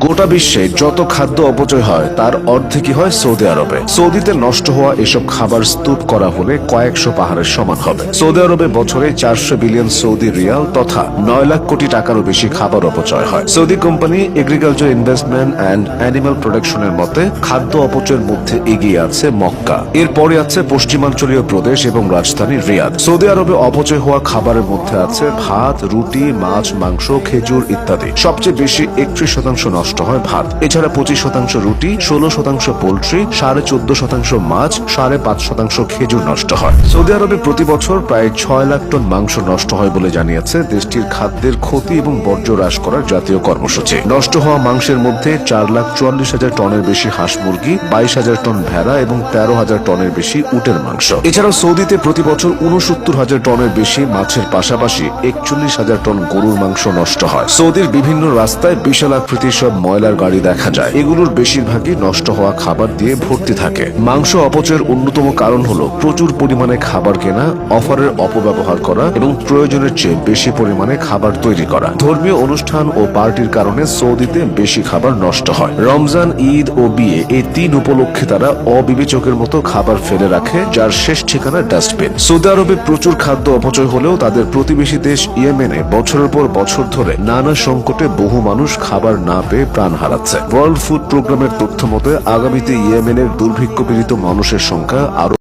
গোটা বিশ্বে যত খাদ্য অপচয় হয় তার অর্ধেকই হয় সৌদি আরবে। সৌদিতে নষ্ট হওয়া এসব খাবার স্তূপ করা হলে কয়েকশো পাহাড়ের সমান হবে। সৌদি আরবে বছরে 400 বিলিয়ন সৌদি রিয়াল তথা 9 লাখ কোটি টাকারও বেশি খাবার অপচয় হয়। Saudi company agriculture investment and animal প্রোডাকশনের মতে খাদ্য অপচয়ের মধ্যে এগিয়ে আছে মক্কা, এরপরে আছে পশ্চিমাঞ্চলীয় প্রদেশ এবং রাজধানী রিয়াদ। সৌদি আরবে অপচয় হওয়া খাবারের মধ্যে আছে ভাত, রুটি, মাছ, মাংস, খেজুর ইত্যাদি। সবচেয়ে বেশি 31% নষ্ট হয় ভাত। এছাড়া 25% রুটি, 16% পোল্ট্রি, 14.5% মাছ, 5.5% খেজুর নষ্ট হয়। সৌদি আরবে প্রতি বছর প্রায় 6 লাখ টন মাংস নষ্ট হয় বলে জানিয়েছে দেশটির খাদ্যের ক্ষতি এবং বর্জ্য হ্রাস করার জাতীয় কর্মসূচি। নষ্ট হওয়া মাংসের মধ্যে 4,44,000 টনের বেশি হাঁস মুরগি, 22,000 টন ভেড়া এবং 13,000 টনের বেশি উটের মাংস। এছাড়াও সৌদিতে প্রতি বছর 69,000 টনের বেশি মাছের পাশাপাশি 41,000 টন গরুর মাংস নষ্ট হয়। সৌদির বিভিন্ন রাস্তায় বিশাল আকৃতির সব ময়লার গাড়ি দেখা যায়। এগুলোর বেশিরভাগই নষ্ট হওয়া খাবার দিয়ে ভর্তি থাকে। মাংস অপচয়ের অন্যতম কারণ হলো প্রচুর পরিমাণে খাবার কেনা, অফারের অপব্যবহার করা এবং প্রয়োজনের চেয়ে বেশি পরিমাণে খাবার তৈরি করা। ধর্মীয় অনুষ্ঠান ও পার্টির কারণে সৌদিতে বেশি খাবার নষ্ট হয়। রমজান, ঈদ ও বিয়ে এই 3 উপলক্ষে তারা অবিবেচকের মতো খাবার ফেলে রাখে, যার শেষ ঠিকানা ডাস্টবিন। সৌদি আরবে প্রচুর খাদ্য অপচয় হলেও তাদের প্রতিবেশী দেশ ইয়েমেনে বছরের পর বছর ধরে নানা সংকটে বহু মানুষ খাবার না পেয়ে প্রাণ হারাচ্ছে। ওয়ার্ল্ড ফুড প্রোগ্রামের তথ্য মতে আগামীতে ইয়েমেনের দুর্ভিক্ষ পীড়িত মানুষের সংখ্যা আরো